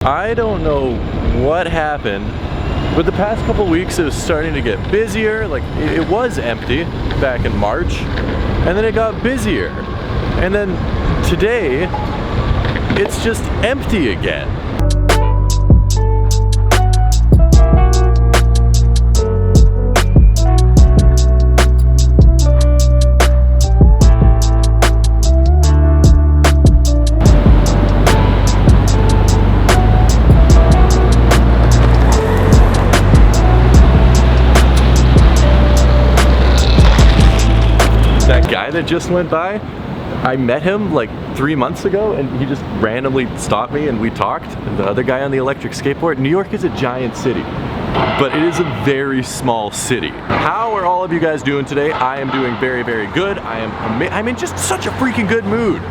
I don't know what happened, but the past couple weeks it was starting to get busier. Like it was empty back in March, and then it got busier. And then today, it's just empty again. That just went by, I met him like 3 months ago and he just randomly stopped me and we talked. The other guy on the electric skateboard. New York is a giant city, but it is a very small city. How are all of you guys doing today? I am doing very, very good. I'm in just such a freaking good mood.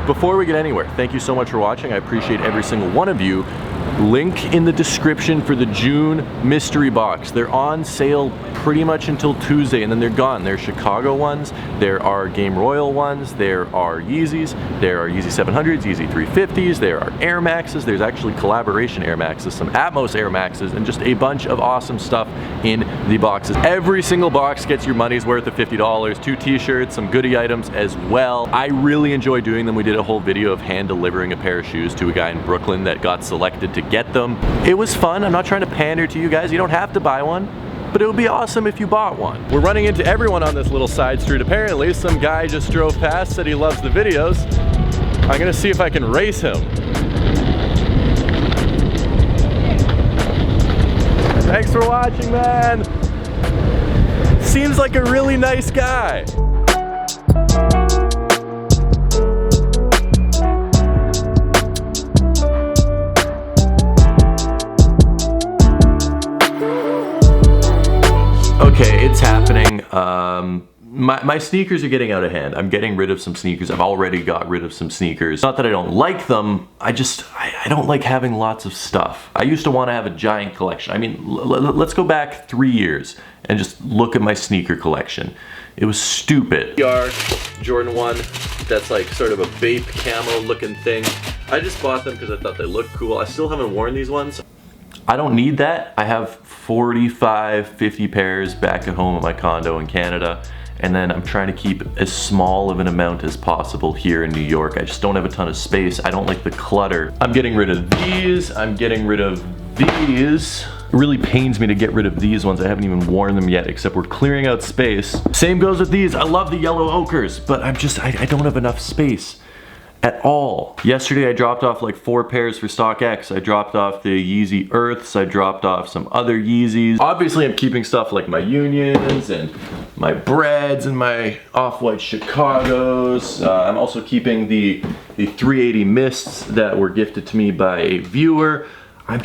Before we get anywhere, thank you so much for watching. I appreciate every single one of you. Link in the description for the June mystery box. They're on sale pretty much until Tuesday and then they're gone. There are Chicago ones, there are Game Royal ones, there are Yeezys, there are Yeezy 700s, Yeezy 350s, there are Air Maxes, there's actually collaboration Air Maxes, some Atmos Air Maxes, and just a bunch of awesome stuff in the boxes. Every single box gets your money's worth of $50, 2 t-shirts, some goodie items as well. I really enjoy doing them. We did a whole video of hand delivering a pair of shoes to a guy in Brooklyn that got selected to get them. It was fun. I'm not trying to pander to you guys. You don't have to buy one, but it would be awesome if you bought one. We're running into everyone on this little side street apparently. Some guy just drove past, said he loves the videos. I'm gonna see if I can race him. Thanks for watching, man. Seems like a really nice guy. Okay, it's happening. My sneakers are getting out of hand. I'm getting rid of some sneakers. I've already got rid of some sneakers. Not that I don't like them, I don't like having lots of stuff. I used to want to have a giant collection. I mean, let's go back 3 years and just look at my sneaker collection. It was stupid. Jordan 1, that's like sort of a Bape camo looking thing. I just bought them because I thought they looked cool. I still haven't worn these ones. I don't need that. I have 45, 50 pairs back at home at my condo in Canada, and then I'm trying to keep as small of an amount as possible here in New York. I just don't have a ton of space. I don't like the clutter. I'm getting rid of these. I'm getting rid of these. It really pains me to get rid of these ones. I haven't even worn them yet, except we're clearing out space. Same goes with these. I love the yellow ochres, but I don't have enough space at all. Yesterday I dropped off like 4 pairs for StockX. I dropped off the Yeezy Earths, I dropped off some other Yeezys. Obviously I'm keeping stuff like my Unions and my Breads and my Off-White Chicagos. I'm also keeping the 380 Mists that were gifted to me by a viewer. I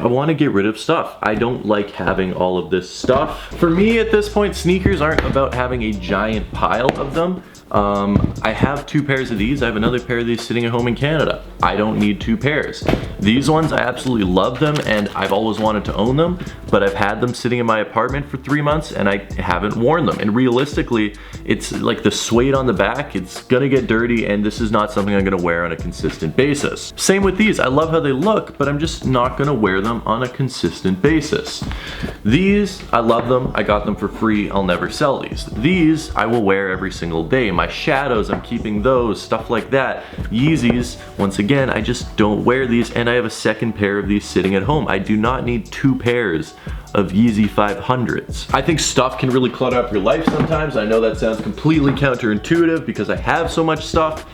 want to get rid of stuff. I don't like having all of this stuff. For me at this point, sneakers aren't about having a giant pile of them. I have 2 pairs of these. I have another pair of these sitting at home in Canada. I don't need 2 pairs. These ones, I absolutely love them and I've always wanted to own them, but I've had them sitting in my apartment for 3 months and I haven't worn them. And realistically, it's like the suede on the back, it's gonna get dirty and this is not something I'm gonna wear on a consistent basis. Same with these. I love how they look, but I'm just not gonna wear them on a consistent basis. These, I love them. I got them for free. I'll never sell these. These, I will wear every single day. My shadows, I'm keeping those, stuff like that. Yeezys, once again, I just don't wear these and I have a second pair of these sitting at home. I do not need 2 pairs of Yeezy 500s. I think stuff can really clutter up your life sometimes. I know that sounds completely counterintuitive because I have so much stuff,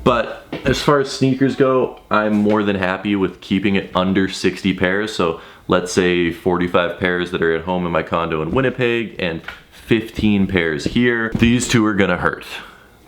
but as far as sneakers go, I'm more than happy with keeping it under 60 pairs. So let's say 45 pairs that are at home in my condo in Winnipeg and 15 pairs here. These 2 are gonna hurt.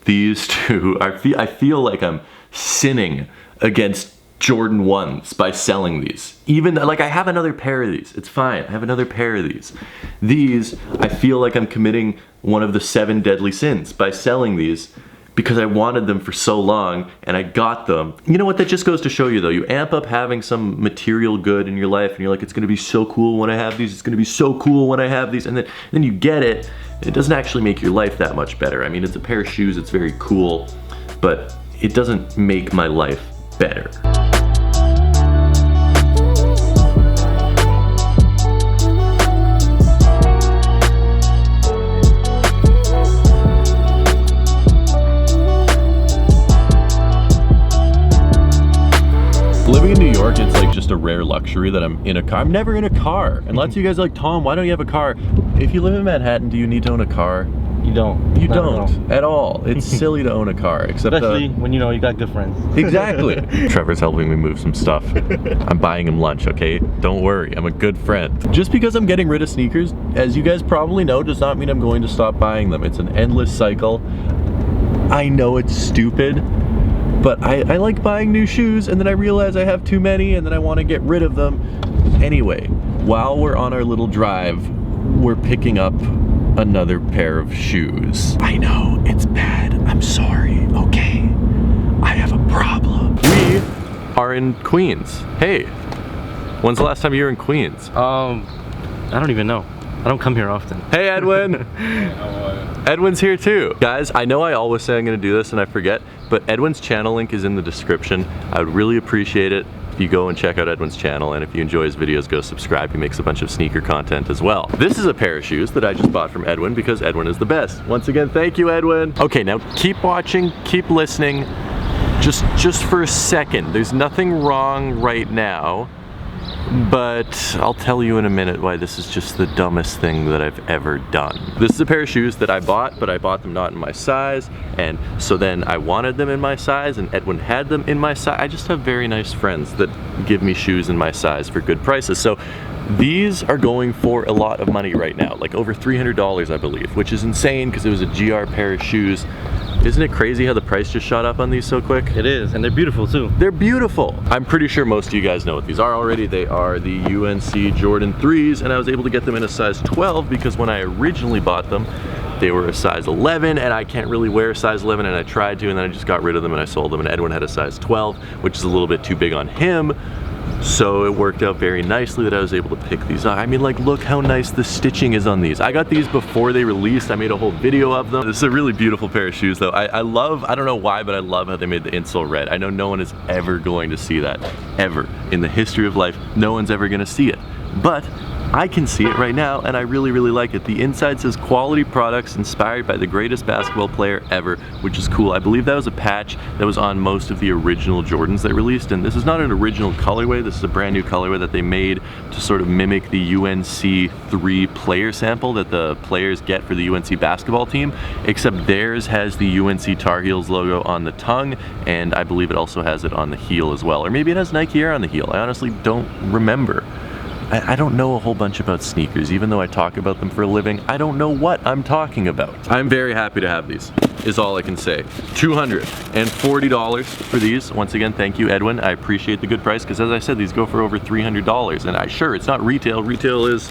These 2, I feel like I'm sinning against Jordan 1s by selling these. Even like I have another pair of these, it's fine. I have another pair of these. These, I feel like I'm committing one of the 7 deadly sins by selling these because I wanted them for so long and I got them. You know what, that just goes to show you though, you amp up having some material good in your life and you're like, it's gonna be so cool when I have these, it's gonna be so cool when I have these, and then you get it, it doesn't actually make your life that much better. I mean, it's a pair of shoes, it's very cool, but it doesn't make my life better. It's like just a rare luxury that I'm in a car. I'm never in a car. And lots of you guys are like, Tom, why don't you have a car? If you live in Manhattan, do you need to own a car? You don't. You don't at all. It's silly to own a car, except especially when you know you got good friends. Exactly. Trevor's helping me move some stuff. I'm buying him lunch, okay? Don't worry, I'm a good friend. Just because I'm getting rid of sneakers, as you guys probably know, does not mean I'm going to stop buying them. It's an endless cycle. I know it's stupid, but I like buying new shoes, and then I realize I have too many, and then I want to get rid of them. Anyway, while we're on our little drive, we're picking up another pair of shoes. I know, it's bad. I'm sorry, okay? I have a problem. We are in Queens. Hey, when's the last time you were in Queens? I don't even know. I don't come here often. Hey, Edwin. Edwin's here too. Guys, I know I always say I'm gonna do this and I forget, but Edwin's channel link is in the description. I would really appreciate it if you go and check out Edwin's channel, and if you enjoy his videos, go subscribe. He makes a bunch of sneaker content as well. This is a pair of shoes that I just bought from Edwin because Edwin is the best. Once again, thank you, Edwin. Okay, now keep watching, keep listening. Just for a second, there's nothing wrong right now, but I'll tell you in a minute why this is just the dumbest thing that I've ever done. This is a pair of shoes that I bought, but I bought them not in my size, and so then I wanted them in my size, and Edwin had them in my size. I just have very nice friends that give me shoes in my size for good prices. So these are going for a lot of money right now, like over $300 I believe, which is insane because it was a GR pair of shoes. Isn't it crazy how the price just shot up on these so quick? It is, and they're beautiful too. They're beautiful. I'm pretty sure most of you guys know what these are already. They are the UNC Jordan 3s, and I was able to get them in a size 12 because when I originally bought them, they were a size 11, and I can't really wear a size 11, and I tried to, and then I just got rid of them and I sold them, and Edwin had a size 12, which is a little bit too big on him. So it worked out very nicely that I was able to pick these up. I mean, like, look how nice the stitching is on these. I got these before they released. I made a whole video of them. This is a really beautiful pair of shoes though. I love, I don't know why, but I love how they made the insole red. I know no one is ever going to see that, ever. In the history of life, no one's ever gonna see it. But I can see it right now, and I really, really like it. The inside says quality products inspired by the greatest basketball player ever, which is cool. I believe that was a patch that was on most of the original Jordans they released, and this is not an original colorway. This is a brand new colorway that they made to sort of mimic the UNC 3 player sample that the players get for the UNC basketball team, except theirs has the UNC Tar Heels logo on the tongue, and I believe it also has it on the heel as well. Or maybe it has Nike Air on the heel. I honestly don't remember. I don't know a whole bunch about sneakers. Even though I talk about them for a living, I don't know what I'm talking about. I'm very happy to have these, is all I can say. $240 for these. Once again, thank you, Edwin. I appreciate the good price, because as I said, these go for over $300. And sure, it's not retail. Retail is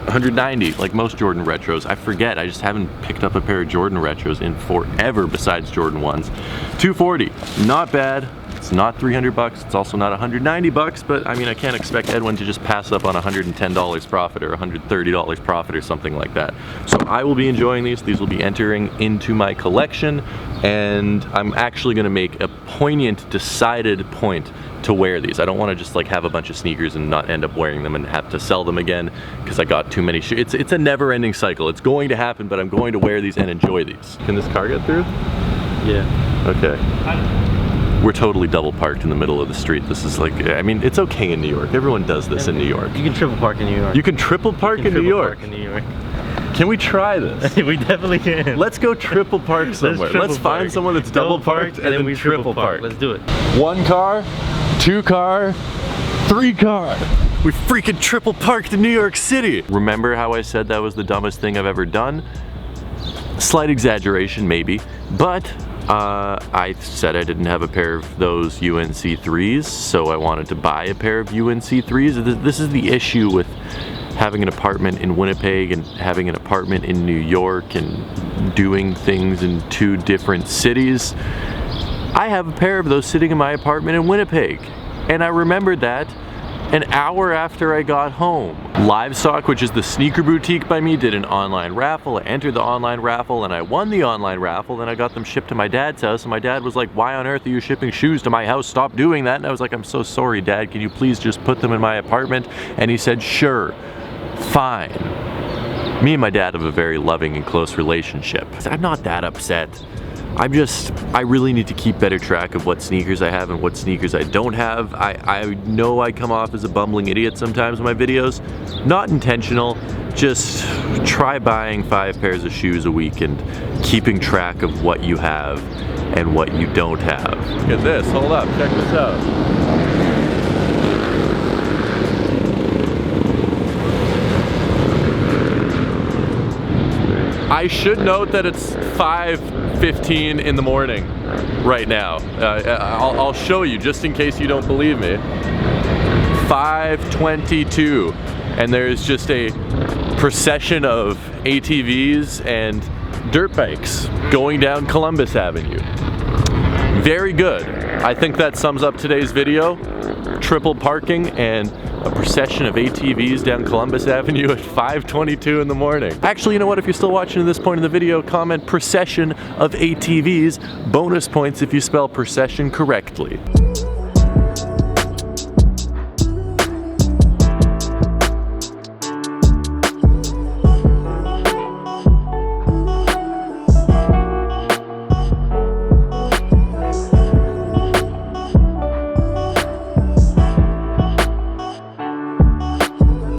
$190, like most Jordan retros. I forget, I just haven't picked up a pair of Jordan retros in forever besides Jordan 1s. $240, not bad. It's not 300 bucks, it's also not 190 bucks, but I mean, I can't expect Edwin to just pass up on $110 profit or $130 profit or something like that. So I will be enjoying these. These will be entering into my collection, and I'm actually gonna make a poignant, decided point to wear these. I don't want to just like have a bunch of sneakers and not end up wearing them and have to sell them again because I got too many shoes. It's a never-ending cycle. It's going to happen, but I'm going to wear these and enjoy these. Can this car get through? Yeah. Okay. We're totally double parked in the middle of the street. This is like, I mean, it's okay in New York. Everyone does this in New York. You can triple park in New York. You can triple park in New York? Park in New York. Can we try this? We definitely can. Let's go triple park somewhere. Let's find someone that's double parked and then we triple park. Let's do it. 1 car, 2 car, 3 car. We freaking triple parked in New York City. Remember how I said that was the dumbest thing I've ever done? Slight exaggeration, maybe, but I said I didn't have a pair of those UNC 3s, so I wanted to buy a pair of UNC 3s. This is the issue with having an apartment in Winnipeg and having an apartment in New York and doing things in 2 different cities. I have a pair of those sitting in my apartment in Winnipeg, and I remembered that an hour after I got home. Livestock, which is the sneaker boutique by me, did an online raffle. I entered the online raffle and I won the online raffle. Then I got them shipped to my dad's house, and my dad was like, "Why on earth are you shipping shoes to my house? Stop doing that." And I was like, "I'm so sorry, Dad. Can you please just put them in my apartment?" And he said, "Sure, fine." Me and my dad have a very loving and close relationship. I'm not that upset. I really need to keep better track of what sneakers I have and what sneakers I don't have. I know I come off as a bumbling idiot sometimes in my videos. Not intentional, just try buying 5 pairs of shoes a week and keeping track of what you have and what you don't have. Look at this, hold up, check this out. I should note that it's 5:15 in the morning right now. I'll show you just in case you don't believe me. 5:22, and there's just a procession of ATVs and dirt bikes going down Columbus Avenue. Very good. I think that sums up today's video. Triple parking and a procession of ATVs down Columbus Avenue at 5:22 in the morning. Actually, you know what? If you're still watching to this point in the video, comment procession of ATVs. Bonus points if you spell procession correctly.